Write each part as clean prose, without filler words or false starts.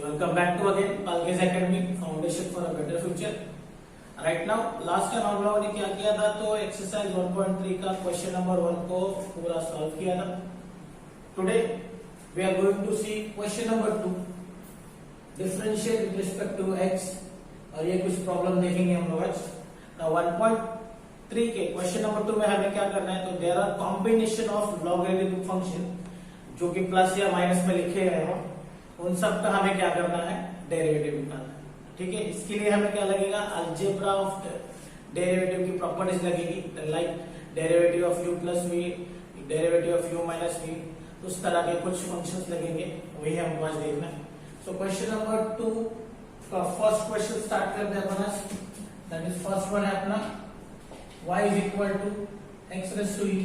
Welcome back to again Palkes Academy Foundation for a Better Future. Right now last time हम लोगों ने क्या किया था, तो एक्सरसाइज 1.3 का क्वेश्चन नंबर 1 को पूरा सॉल्व किया था. Today we are going to see question number 2, differentiate with respect to x, और ये कुछ प्रॉब्लम देखेंगे हम लोग आज. नाउ 1.3 के क्वेश्चन नंबर 2 में हमें क्या करना है, तो there are combination of logarithmic function जो कि प्लस या माइनस में लिखे गए हो, उन सब का हमें क्या करना है, डेरिवेटिव निकालना है. ठीक है, इसके लिए हमें क्या लगेगा, अलजेब्रा ऑफ डेरिवेटिव की प्रॉपर्टीज लगेगी, like derivative of u plus v, derivative of u minus v, उस तरह के कुछ फंक्शंस लगेंगे, वही हमको आज देखना है. सो क्वेश्चन नंबर 2 का फर्स्ट क्वेश्चन स्टार्ट करते हैं अपना. दैट इज फर्स्ट वन है अपना y is equal to x raise to e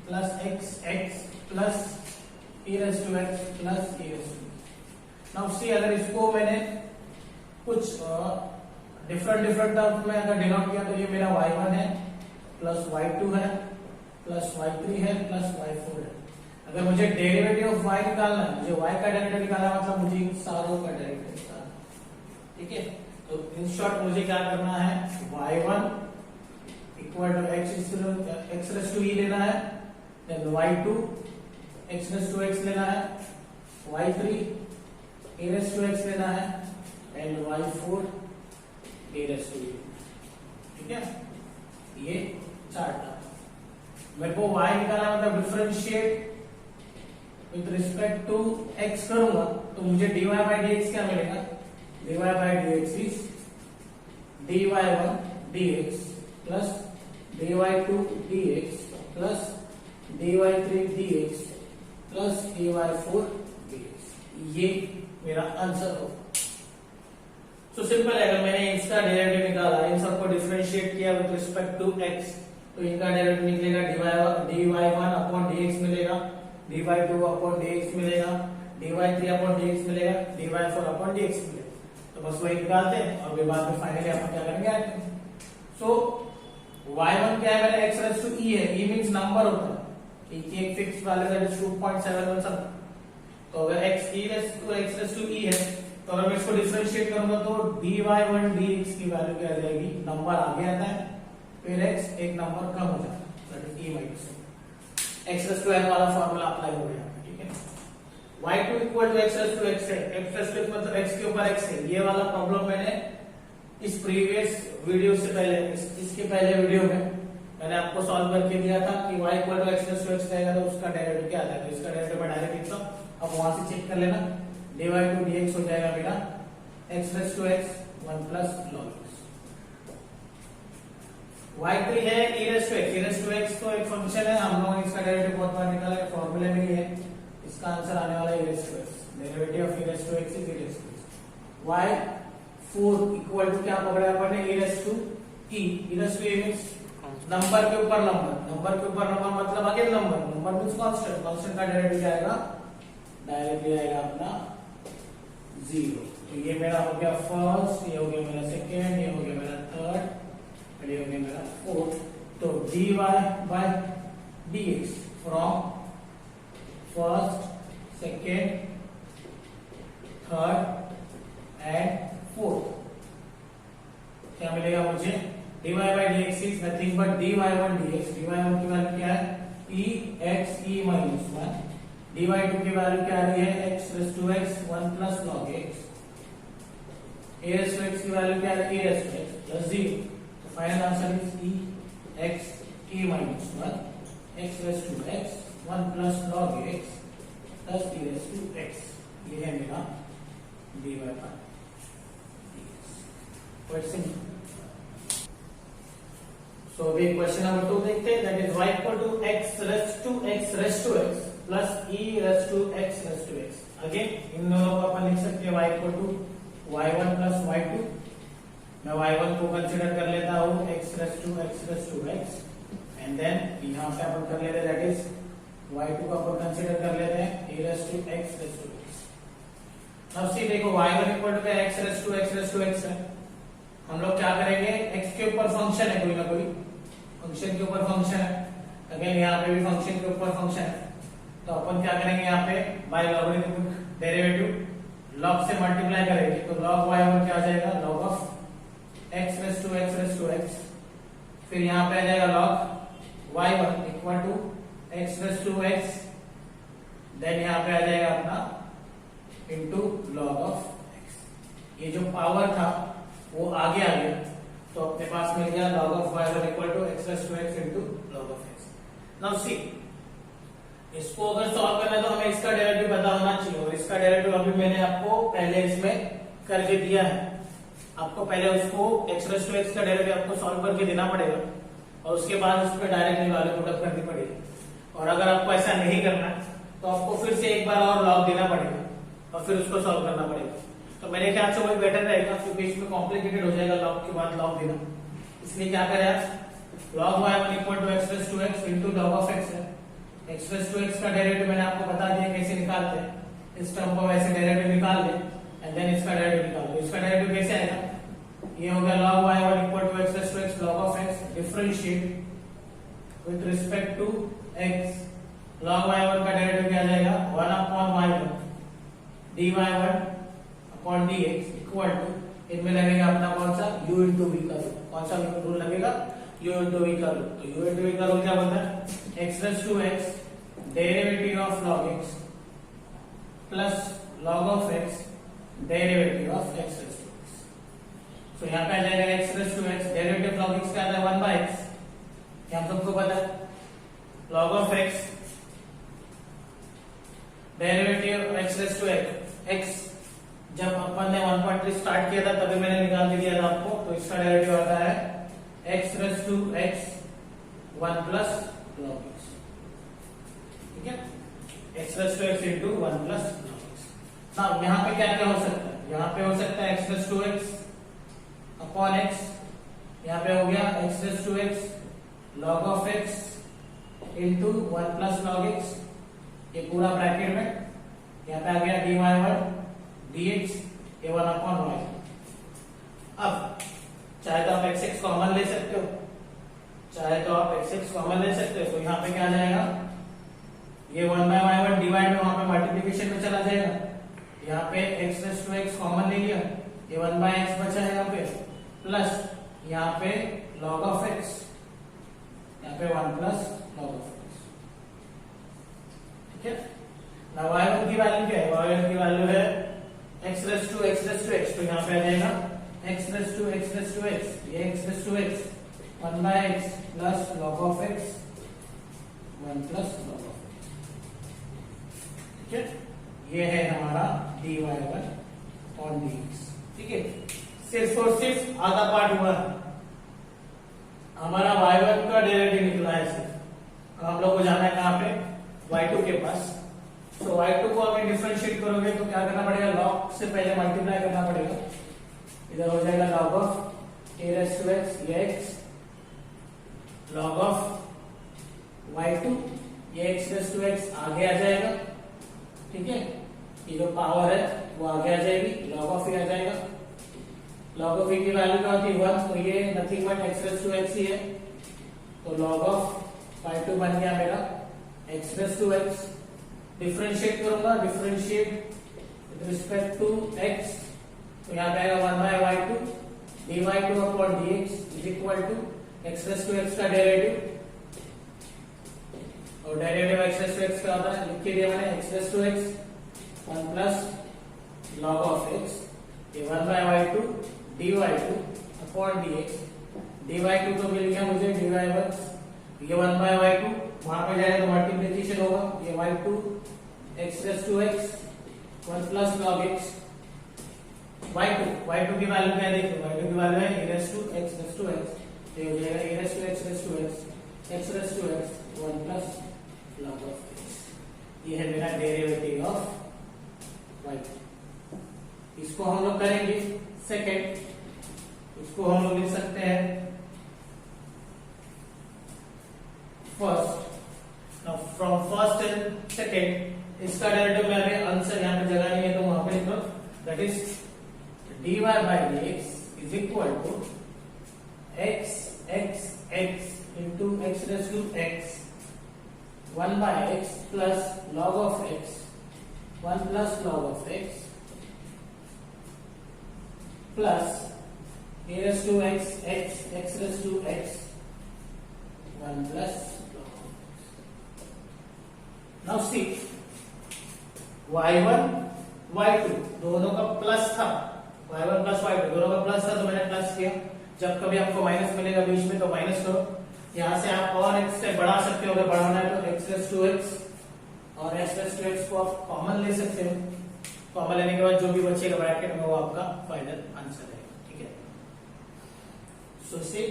plus x plus e raise to x plus e raise to. Now see, अगर इसको मैंने कुछ डिफरेंट टर्म्स में अगर डिनोट किया, तो ये मेरा y1 है प्लस y2 है प्लस y3 है प्लस y4 है. अगर मुझे डेरिवेटिव ऑफ y निकालना है, मुझे y का डेरिवेटिव निकालना है, मतलब मुझे इन सारों का डेरिवेटिव निकालना है. ठीक है, तो इन शॉर्ट मुझे क्या करना है, y1 equal to x raise to e लेना है, then y2 x raise to x लेना है, y3 e raise to x लेना है, and y4 e raise to e. ठीक है, ये चार्ट मेरे को y निकालना, मतलब differentiate with respect to x करूंगा, तो मुझे dy बाय dx क्या मिलेगा, dy by dx is dy1 dx plus dy2 dx plus dy3 dx plus dy4 dx. ये मेरा आंसर होगा. तो सिंपल है, अगर मैंने इसका डेरिवेटिव निकाला, इन सबको डिफरेंशिएट किया विद रिस्पेक्ट टू x, तो इनका डेरिवेटिव निकलेगा dy1 अपॉन dx मिलेगा, dy2 अपॉन dx मिलेगा, dy3 अपॉन dx मिलेगा, dy4 अपॉन dx मिलेगा. तो बस वही निकालते हैं और बाद में फाइनली अपन क्या करेंगे. सो y1 क्या है, मेरा x रेज़ टू e है, e मींस नंबर होता है, एक फिक्स वैल्यू दैट इज 2.71 सब. तो अगर x रेज़ टू e है, तो अगर मैं इसको डिफरेंशिएट करूंगा, तो dy1 dx की वैल्यू क्या आ जाएगी, नंबर आगे आता है, फिर x एक नंबर कम हो जाता है, that is e minus x raise to n वाला फार्मूला अप्लाई हो गया. ठीक है, y2 equal to x raise to x है, x रेज़ टू मतलब x के ऊपर x है. ये वाला प्रॉब्लम मैंने इस प्रीवियस वीडियो से पहले, इसके पहले वीडियो में मैंने आपको सॉल्व करके दिया था कि y equal to x raise to x रहेगा, तो उसका डेरिवेटिव क्या आता है. तो इसका डेरिवेटिव मैं डायरेक्ट लिखता हूं, अब वहां से चेक कर लेना. dy2 dx हो जाएगा मेरा x raise to x 1 plus log x. y3 है e raise to x. e raise to x तो एक फंक्शन है, हम लोगों ने इसका डेरिवेटिव बहुत बार निकाला है, फॉर्मूले में ही है. इसका आंसर आने वाला है e raise to x. Derivative of e raise to x is e raise to x. y4 equal to क्या पकड़ा अपन ने, e raise to e. e raise to e means number के ऊपर नंबर, नंबर के ऊपर नंबर मतलब again number, number means constant, constant का डेरिवेटिव क्या आएगा, डायरेक्टली आएगा अपना 0. तो ये मेरा हो गया फर्स्ट, ये हो गया मेरा सेकेंड, ये हो गया मेरा थर्ड, और ये हो गया मेरा फोर्थ. तो dy by dx from first, second, third and fourth क्या मिलेगा मुझे, dy by dx is nothing but dy1 dx. dy1 की वैल्यू क्या है, ex e माइनस 1. dy2 की वैल्यू क्या आ रही है, x raise to x 1 plus log x. a raise to x की वैल्यू क्या है, e रेज़ टू x प्लस 0. तो final answer is ex e minus 1 x raise to x 1 plus log x plus e raise to x. ये है मेरा dy by dx. Quite simple. So अभी question number 2 देखते हैं. That is y equal to x raise to x plus e raise to x raise to x. Again इन दोनों को अपन लिख सकते हैं y equal to y1 plus y2. मैं y1 को कंसीडर कर लेता हूँ x raise to x, and then यहाँ पे अपन कर लेते हैं दैट इज y2 को अपन कंसीडर कर लेते हैं e raise to x raise to x. अब सी देखो y1 equal to x raise to x है. हम लोग क्या करेंगे, x के ऊपर फंक्शन है, कोई ना कोई फंक्शन के ऊपर फंक्शन है. अगेन यहाँ पे भी फंक्शन के ऊपर फंक्शन है, तो अपन क्या करेंगे, यहाँ पे बाय लॉगरिथमिक डेरिवेटिव log से मल्टीप्लाई करेंगे तो log y1 क्या आ जाएगा, log of x raise to x, फिर यहाँ पे आ जाएगा log y1 equal to x raise to x, then यहाँ पे आ जाएगा अपना इनटू log ऑफ x। ये जो पावर था वो आगे आ गया, तो अपने पास मिल गया log of y1 equal to x raise to x into log of x। Now see, इसको अगर सॉल्व करना है तो हमें इसका डेरिवेटिव पता होना चाहिए, और इसका डेरिवेटिव अभी मैंने आपको पहले इसमें करके दिया है। आपको पहले उसको x रेस टू x का डेरिवेटिव आपको सॉल्व करके देना पड़ेगा, और उसके बाद उस पर डायरेक्टली वैल्यू पुटअप करनी पड़ेगी। और अगर आपको ऐसा नहीं करना तो आपको फिर से एक बार और लॉग देना पड़ेगा और फिर उसको सॉल्व करना पड़ेगा। तो मेरे ख्याल से वही बेटर रहेगा, क्योंकि इसमें कॉम्प्लिकेटेड हो जाएगा लॉग के बाद लॉग देना। इसलिए क्या करें आप, log y1 equal to x raise to x into log of x है। x रेस टू x का डेरिवेटिव मैंने आपको बता दिया कैसे निकालते हैं, इस टर्म को वैसे डेरिवेटिव निकाल ले एंड देन इसका डेरिवेटिव निकाल लो। इसका डेरिवेटिव कैसे आएगा, ये हो गया log y1 equal to x raise to x log of x differentiate with respect to x, log y1 का डेरिवेटिव क्या आ जाएगा, 1 upon y1 dy1 upon dx equal to, इनमें लगेगा अपना कौन सा, u इनटू v का रूल। कौन सा रूल लगेगा, u इनटू v का रूल। तो u इनटू v का रूल क्या बनता है, x raise to x derivative of log x plus log of x derivative of x raise to x। तो यहाँ पे आ जाएगा x raise to x derivative log x का आता है 1 बाय x, ये हम सबको पता है। log of x derivative x raise to x, जब अपन ने 1.3 स्टार्ट किया था तभी मैंने निकाल के दिया था आपको, तो इसका डेरिवेटिव आता है x raise to x 1 plus log x, ठीक है, x raise to x into 1 plus log x। Now यहाँ पे क्या क्या हो सकता है, यहाँ पे हो सकता है x raise to x upon x, यहाँ पे हो गया x raise to x log of x into 1 plus log x, ये पूरा ब्रैकेट में, यहाँ पे आ गया dy1 dx ये 1 अपॉन y। अब चाहे तो आप x कॉमन ले सकते हो, चाहे तो आप x कॉमन ले सकते हो, तो यहाँ पे क्या आ जाएगा, ये 1 बाय y1 डिवाइड में वहां पे मल्टीप्लिकेशन में चला जाएगा। यहाँ पे x raise to x common ले लिया, ये 1 बाय x बचा है यहाँ पे, प्लस यहाँ पे log ऑफ x, यहाँ पे 1 प्लस log ऑफ x, ठीक है। ना y1 की वैल्यू क्या है, y1 की वैल्यू है x रेस टू x, तो यहाँ पे आ जाएगा x रेस टू x, ये x raise to x 1 by x plus log of x 1 plus log of x, ठीक है। ये है हमारा dy1 ऑन dx, ठीक है। सिर्फ और सिर्फ आधा पार्ट हुआ है, हमारा y1 का डेरिवेटिव निकला है सिर्फ। हम लोग को जाना है कहाँ पे, y2 के पास। तो y2 को अगर डिफरेंशिएट करोगे तो क्या करना पड़ेगा, log से पहले मल्टीप्लाई करना पड़ेगा, इधर हो जाएगा log of a raise to x, ये x log ऑफ y2, ये x रेस टू x आगे आ जाएगा, ठीक है। ये जो पावर है वो आगे आ जाएगी, log ऑफ a आ जाएगा, log ऑफ a की वैल्यू क्या होती है 1, तो ये nothing but x raise to x ही है, तो log ऑफ y2 बन गया मेरा x raise to x। Differentiate करूंगा, differentiate with respect to x, तो यहाँ पे आएगा 1 by y2 dy2 upon dx is equal to x raise to x का डेरिवेटिव, और derivative x raise to x का होता है, लिख के दिया मैंने x raise to x 1 plus log of x, ये 1 by y2 dy2 upon dx, dy2 तो मिल गया मुझे dy1, ये 1 बाय y2 वहां पे जाएगा तो मल्टीप्लिकेशन होगा, ये y2 x raise to x 1 plus log x, y2 की वैल्यू क्या है, देखो y2 की वैल्यू है a रेस टू x, ये हो जाएगा a raise to x raise to x raise to x 1 plus log of x। ये है मेरा डेरिवेटिव ऑफ y2। इसको हम लोग करेंगे सेकंड, इसको हम लोग लिख सकते हैं first. Now from first and second इसका डेरिवेटिव में अभी आंसर यहाँ पे जगह नहीं है तो वहां पे लिख लो, that is dy by dx is equal to x into x raised to x 1 by x plus log of x 1 plus log of x plus a raised to x x raised to x 1 plus now see y1 y2 दोनों का plus था, y1 plus y2 दोनों का plus था तो मैंने plus किया। जब कभी आपको माइनस मिलेगा बीच में तो माइनस करो। यहां से आप और x से बढ़ा सकते हो, अगर बढ़ाना है तो x raised to x और x raised to x को आप कॉमन ले सकते हो। कॉमन लेने के बाद जो भी बचेगा ब्रैकेट में वो आपका फाइनल आंसर है। ठीक है, सो सी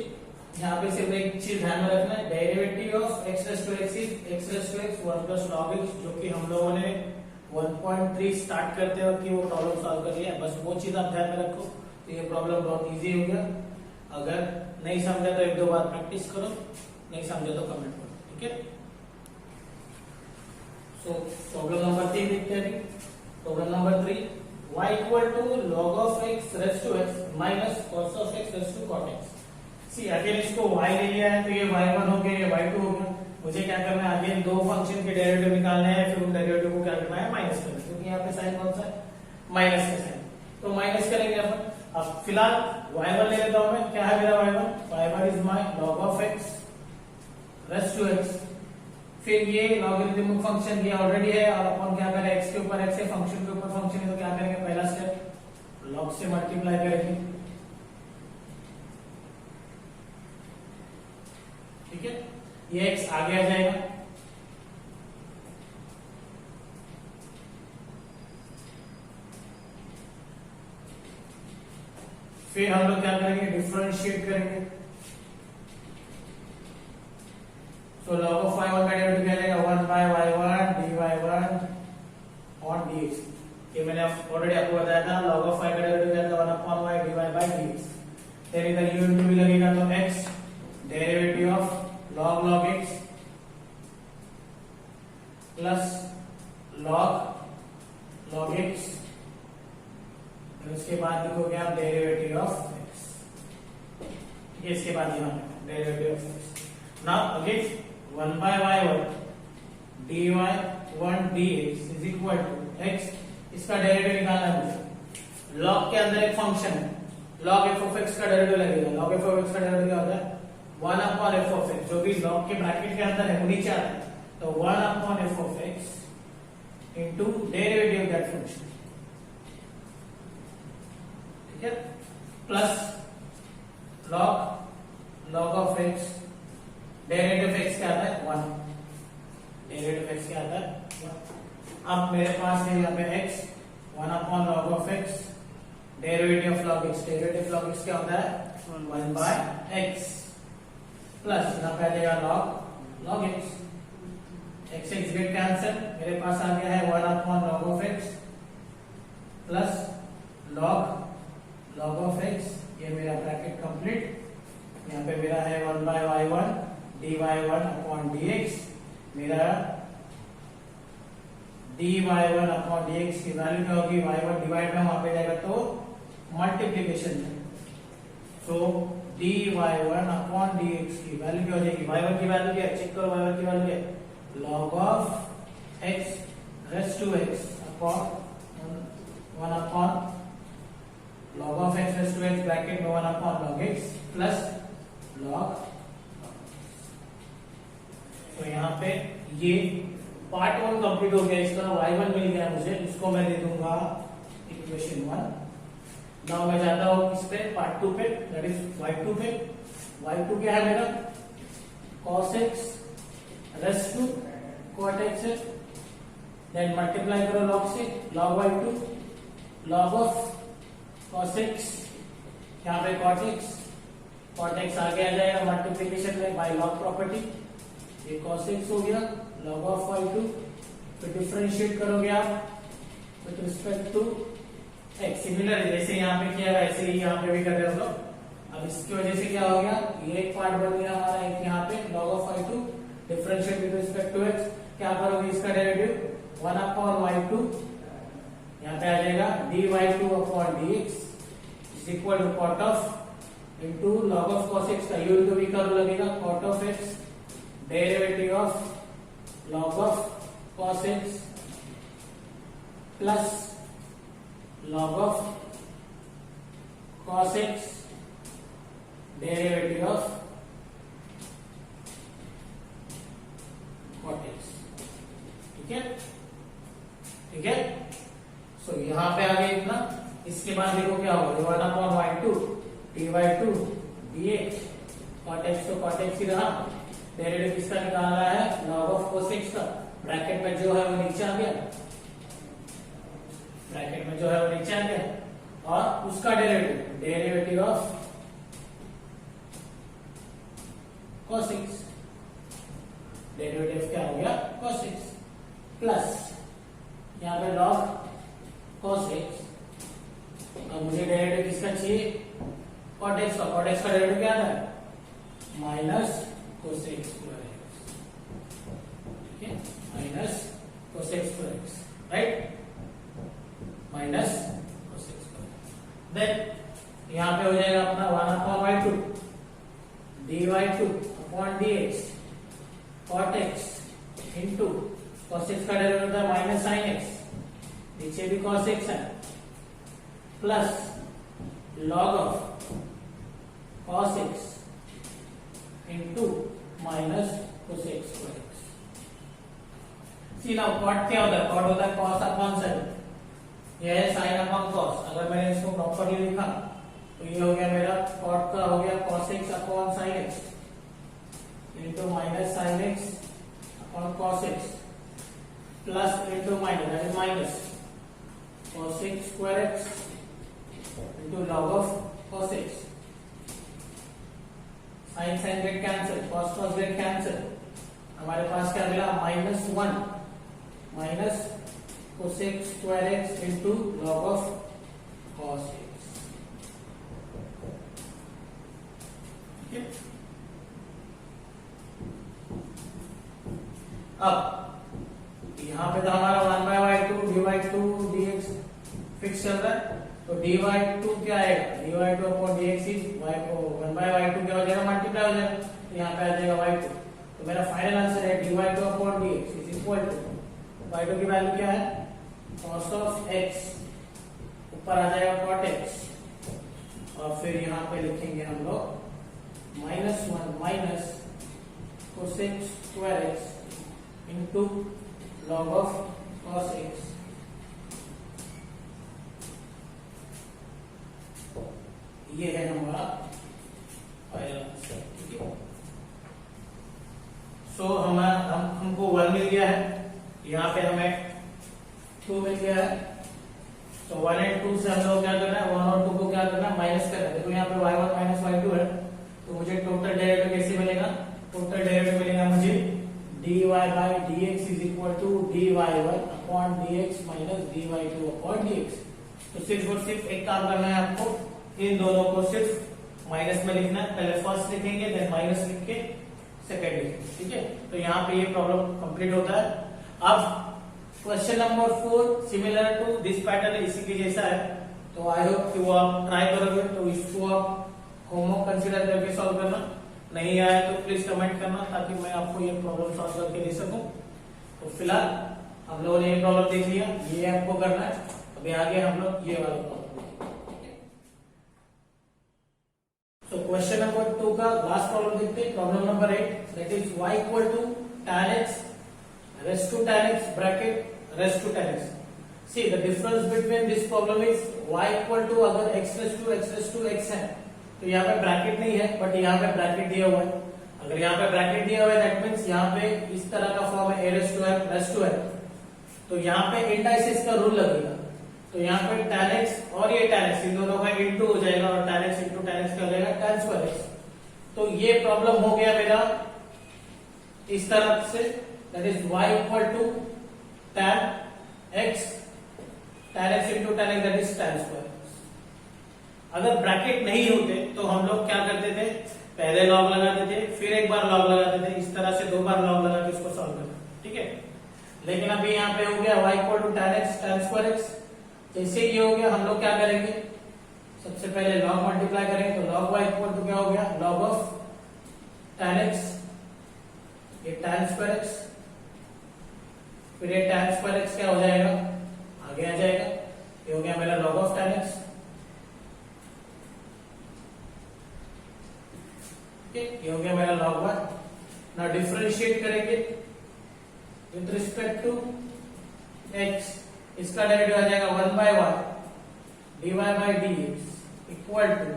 यहाँ पे सिर्फ एक चीज ध्यान में रखना है, derivative of x raised to x is x raised to x 1 plus log x, जो कि हम लोगों ने 1.3 स्टार्ट करते वक्त की वो प्रॉब्लम सॉल्व कर लिया है। बस वो चीज आप ध्यान में रखो तो ये प्रॉब्लम बहुत इजी हो गया। अगर नहीं समझा तो एक दो बार प्रैक्टिस करो, नहीं समझा तो कमेंट करो। ठीक है, सो प्रॉब्लम नंबर 3 देखते हैं। Problem number 3, y equal to log of x raised to x minus cos of x raised to cot x। See again इसको y ले लिया है तो ये y1 हो गया, ये y2 हो गया। मुझे क्या करना है, अगेन दो फंक्शन के डेरिवेटिव निकालने हैं, फिर उन डेरिवेटिव को क्या करना है, माइनस करना है, क्योंकि यहाँ पे साइन कौन सा है, माइनस का साइन। तो माइनस करेंगे अपन। अब फिलहाल y1 ले लेता हूं मैं, क्या है मेरा y1 is my log of x raised to x। फिर ये लॉगरिथमिक फंक्शन ये ऑलरेडी है और अपन क्या करें, x के ऊपर x है, फंक्शन के ऊपर फंक्शन है, तो क्या करेंगे, पहला स्टेप log से मल्टीप्लाई करेंगे। ठीक है, ये x आगे आ जाएगा, फिर हम लोग क्या करेंगे, डिफरेंशिएट करेंगे। सो log of y1 का डेरिवेटिव क्या जाएगा, 1 by y1 dy1 on dx। ये मैंने ऑलरेडी आपको बताया था, log of y का डेरिवेटिव क्या था, 1 upon y dy by dx। फिर इधर u into v लगेगा तो x derivative of log x plus log x, और उसके बाद लिखोगे आप डेरिवेटिव ऑफ x। इसके बाद यहाँ derivative of x। Now again 1 by y1 dy1 dx is equal to x, इसका डेरिवेटिव निकालना है मुझे। log के अंदर एक फंक्शन है, log f of x का डेरिवेटिव लगेगा। log f of x का डेरिवेटिव क्या होता है, 1 upon f of x, जो भी log के ब्रैकेट के अंदर है वो नीचे आता है, तो 1 upon f of x into derivative of that function. ठीक है, plus log of x, derivative of x क्या आता है, 1, डेरिवेटिव ऑफ x क्या आता है, 1। अब मेरे पास है यहाँ पे x 1 upon log of x, derivative of log x, derivative log x क्या होता है, 1 by x, प्लस यहाँ पे आ जाएगा log x, x get cancel, मेरे पास आ गया है 1 upon log of x plus log of x, ये मेरा ब्रैकेट कंप्लीट। यहाँ पे मेरा है 1 by y1 dy1 upon dx, मेरा dy1 upon dx की वैल्यू क्या होगी, y1 डिवाइड में वहां पे जाएगा तो मल्टीप्लीकेशन में, सो dy1 upon dx की वैल्यू क्या हो जाएगी, y1 की वैल्यू क्या है, चेक करो y1 की वैल्यू क्या है, log of x raised to x upon 1 upon log of x raised to x bracket में 1 upon log x plus log। तो यहाँ पे ये पार्ट 1 कंप्लीट हो गया, इसका y1 मिल गया मुझे, इसको मैं दे दूंगा इक्वेशन 1। नाउ मैं जाता हूँ इस पे पार्ट 2 पे, दैट इज y2 पे। y2 क्या है मेरा, cos x raised to cot x है, देन मल्टीप्लाई करो log से, log y2 log of cos x, यहाँ पे cot x आगे आ जाएगा मल्टीप्लीकेशन में बाय log प्रॉपर्टी, ये cos x हो गया log of y2, फिर डिफरेंशिएट करोगे आप with respect to x। Similar जैसे यहाँ पे किया वैसे ही यहाँ पे भी कर रहे हो लोग। अब इसकी वजह से क्या हो गया, ये एक पार्ट बन गया हमारा, एक यहाँ पे log of y2 differentiate with respect to x, क्या करोगे इसका डेरिवेटिव 1 upon y2, यहाँ पे आ जाएगा dy2 upon dx is equal to cot of into log of cos x का u into v का रूल लगेगा, cot of x derivative of log of cos x plus log of cos x derivative of cot x। ठीक है, ठीक है। सो यहां पे आ गया इतना। इसके बाद देखो क्या होगा, 1/y2 dy2 dx cot x तो cot x ही रहा। डेरिवेटिव किसका निकालना है, log of cos x का। ब्रैकेट में जो है वो नीचे आ गया, ब्रैकेट में जो है वो नीचे आ गया, और उसका derivative derivative of cos x, derivative क्या हो गया cos x, प्लस यहाँ पे log cos x। अब मुझे डेरिवेटिव किसका चाहिए, cot x का। cot x का डेरिवेटिव क्या है, minus cos x square x। ठीक है, minus cos x square x, right, minus cos x square. Then यहाँ पे हो जाएगा अपना 1/y2 dy2 upon dx cot x into cos x का डेरिवेटिव होता है माइनस sin x, नीचे भी cos x है, plus log of cos x into minus cos x square x। See now cot क्या होता है, cot होता है cos अपॉन sin, यह है sin अपॉन cos। अगर मैंने इसको प्रॉपरली लिखा तो ये हो गया मेरा cot का हो गया cos x upon sin x into minus sin x upon cos x plus into minus that is minus cos x square x into log of cos x। sin sin get cancel, cos cos get cancel, हमारे पास क्या मिला -1 minus cos x square x into log of cos x। ठीक है, अब यहाँ पे तो हमारा 1/y2 dy2 dx फिक्स चल रहा है, तो dy2 क्या आएगा, dy2 upon dx is 1/y2 क्या हो जाएगा, मल्टीप्लाई हो जाएगा, तो यहाँ पे आ जाएगा y2। तो मेरा फाइनल आंसर है dy2 upon dx is equal to y2 की वैल्यू क्या है, cos ऑफ x, ऊपर आ जाएगा cot x, और फिर यहाँ पे लिखेंगे हम लोग -1 minus cos x square x into log of cos x। ये है हमारा फाइनल आंसर। ठीक है, सो हमको 1 मिल गया है, यहाँ पे हमें 2 मिल गया है। तो 1 और 2 से हम लोग क्या करना है, 1 और 2 को क्या करना है, माइनस करना है। देखो यहाँ पे y1 माइनस y2 है, तो मुझे टोटल डेरिवेटिव कैसे मिलेगा, टोटल डेरिवेटिव मिलेगा मुझे dy by dx is equal to dy1 upon dx minus dy2 upon dx। तो सिर्फ और सिर्फ एक काम करना है आपको, इन दोनों को सिर्फ माइनस में लिखना है। पहले फर्स्ट लिखेंगे, देन माइनस लिख के सेकंड लिखेंगे। ठीक है, तो यहाँ पे ये प्रॉब्लम कंप्लीट होता है। अब question number 4 similar to this pattern, इसी के जैसा है। तो आई होप कि वो आप ट्राई करोगे, तो इसको आप होमवर्क कंसीडर करके सॉल्व करना। नहीं आया तो प्लीज कमेंट करना, ताकि मैं आपको ये प्रॉब्लम सॉल्व करके दे सकूं। तो फिलहाल हम लोगों ने ये प्रॉब्लम देख लिया, ये आपको करना है। अभी आगे हम लोग ये वाला प्रॉब्लम। तो क्वेश्चन नंबर 2 का लास्ट प्रॉब्लम देखते हैं, problem number 8, that is y equal to tan x raised to tan x bracket raised to tan x। See the difference between this problem is y equal to, अगर x raised to x है तो यहाँ पे bracket नहीं है, but यहाँ पे bracket दिया हुआ है। अगर यहाँ पे ब्रैकेट दिया हुआ है दैट मींस यहाँ पे इस तरह का फॉर्म है a रेस्ट टू m, तो यहाँ पे इंडाइसिस का रूल लगेगा। तो यहाँ पे tan x और ये tan x इन दोनों का इंटू हो जाएगा, और tan x into tan x क्या हो जाएगा, tan स्क्वायर x। तो ये प्रॉब्लम हो गया मेरा इस तरफ से, that is y equal to tan x into tan x that is tan square. अगर ब्रैकेट नहीं होते तो हम लोग क्या करते थे, पहले लॉग लगाते थे, फिर एक बार लॉग लगाते थे, इस तरह से 2 बार लॉग लगा के इसको सॉल्व करना। ठीक है, लेकिन अभी यहाँ पे हो गया y equal to tan x tan square x। जैसे ये हो गया, हम लोग क्या करेंगे, सबसे पहले लॉग मल्टीप्लाई करेंगे, तो log y इक्वल टू क्या हो गया, log ऑफ tan x, ये tan स्क्वायर x, फिर ये tan स्क्वायर x क्या हो जाएगा, आगे आ जाएगा, ये हो गया मेरा log ऑफ tan x, ठीक है, ये हो गया मेरा log 1। ना डिफरेंशिएट करेंगे विद रिस्पेक्ट टू x, इसका डेरिवेटिव आ जाएगा 1/1 dy by dx equal to,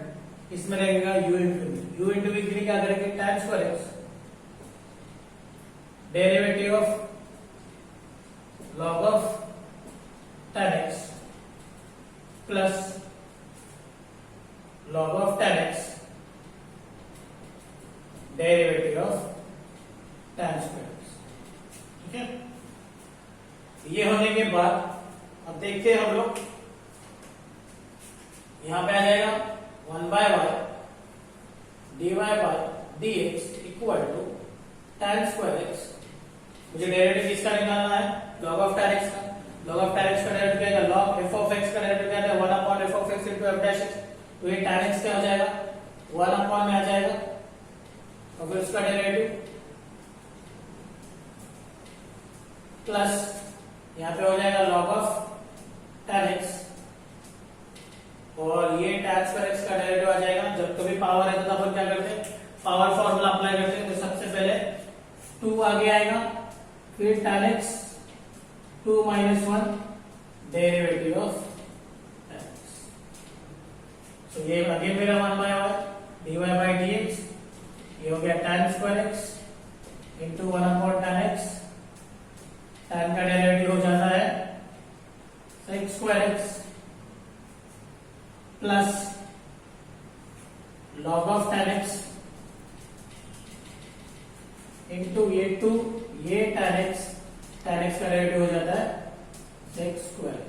इसमें लगेगा u इंटू v के लिए क्या करेंगे tan square x, derivative of log of tan x plus log of tan x derivative of tan square x। ठीक है, ये होने के बाद अब देखते हैं हम लोग, यहां पे आ जाएगा 1/y dy by dx equal to tan square x। मुझे डेरिवेटिव किसका निकालना है, log of tan x का। log of tan x का डेरिवेटिव क्या है, log f of x का डेरिवेटिव क्या है 1 f of x into f dash x। तो ये tan x क्या हो जाएगा 1 में आ जाएगा, और फिर उसका डेरिवेटिव प्लस यहाँ पे हो जाएगा log of tan x, और ये tan स्क्वायर x का डेरिवेटिव आ जाएगा। जब कभी पावर है तो अपन क्या करते हैं, पावर फॉर्मूला अप्लाई करते हैं। तो सबसे पहले 2 आगे आएगा, फिर tan x 2 - 1 derivative of tan x। तो ये अगेन मेरा 1/y dy by dx, ये हो गया tan square x into 1/tan x। tan का डेरिवेटिव हो जाता है sec square x plus log of tan x into ये 2 ये tan x का डेरिवेटिव हो जाता है sec स्क्वायर x।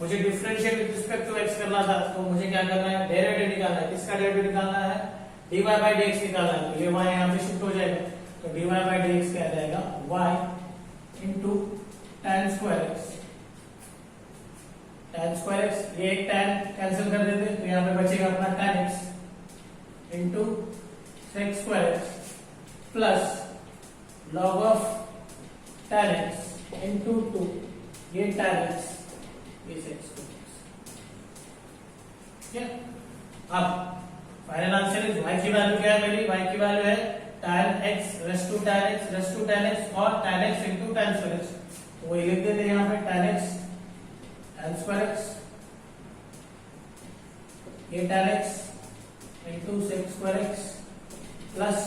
मुझे differentiate with respect to x करना था, तो मुझे क्या करना है, डेरिवेटिव निकालना है। किसका डेरिवेटिव निकालना है, dy by dx निकालना है। तो ये y यहाँ पे शिफ्ट हो जाएगा, तो dy by dx क्या आ जाएगा y into tan square x। tan square x, ये एक tan कैंसिल कर देते, तो यहाँ पे बचेगा अपना tan x into sec square x plus log of tan x into 2 ये tan x ये sec स्क्वायर x। ठीक है, अब फाइनल आंसर इज y की वैल्यू क्या है मेरी, y की वैल्यू है tan x race to tan x race to tan x और tan x into tan square x। तो वही लिख देते हैं यहाँ पे tan x tan square x, ये tan x into sec square x plus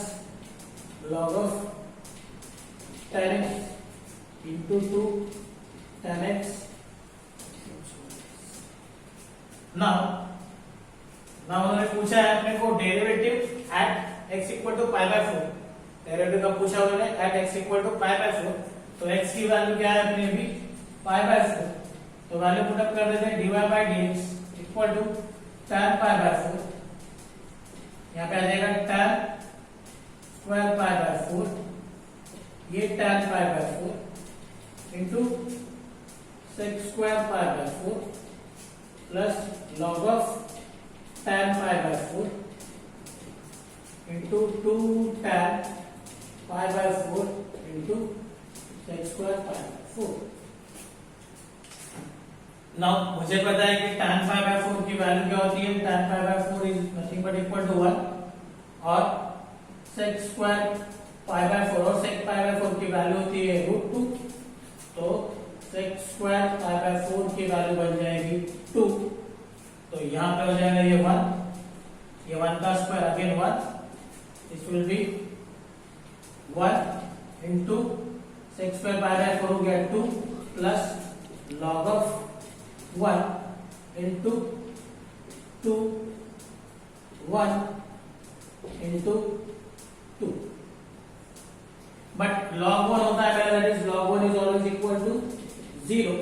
log of tan x into 2 tan x। Now उन्होंने पूछा है अपने को derivative at x equal to π/4। Derivative का पूछा उन्होंने एट x इक्वल टू π/4, तो x की वैल्यू क्या है अपनी अभी π/4। तो वैल्यू पुट अप कर देते हैं dy by dx equal to tan π/4, यहाँ पे आ जाएगा tan स्क्वायर π/4 ये tan π/4 into sec square π/4 plus log of tan π/4 into 2 tan π/4 into sec square π/4। Now मुझे पता है कि tan π/4 की वैल्यू क्या होती है, tan π/4 is nothing but equal to 1, और sec स्क्वायर π/4 और sec π/4 की वैल्यू होती है √2। तो sec स्क्वायर π/4 की वैल्यू बन जाएगी 2, तो यहाँ पे हो जाएगा ये 1, ये 1 का square again 1, this will be 1 into sec square π/4 हो गया 2 plus log of 1 into 2 1 into 2। But log 1 होता है मेरा, that is log 1 is always equal to 0।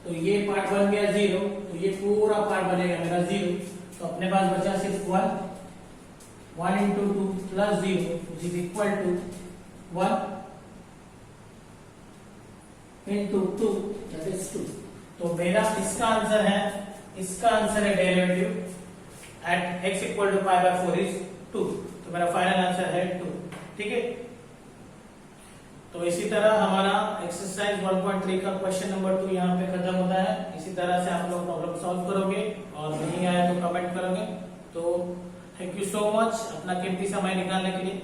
तो ये पार्ट बन गया 0, तो ये पूरा पार्ट बनेगा मेरा 0। तो अपने पास बचा सिर्फ 1 into 2 plus 0 which is equal to 1 into 2 is इज 2। तो मेरा इसका आंसर है derivative at x equal to π/4 is 2। तो मेरा फाइनल आंसर है 2। ठीक है, तो इसी तरह हमारा एक्सरसाइज 1.3 का क्वेश्चन नंबर 2 यहाँ पे खत्म होता है। इसी तरह से आप लोग प्रॉब्लम सॉल्व करोगे, और नहीं आया तो कमेंट करोगे। तो थैंक यू सो मच अपना कीमती समय निकालने के लिए।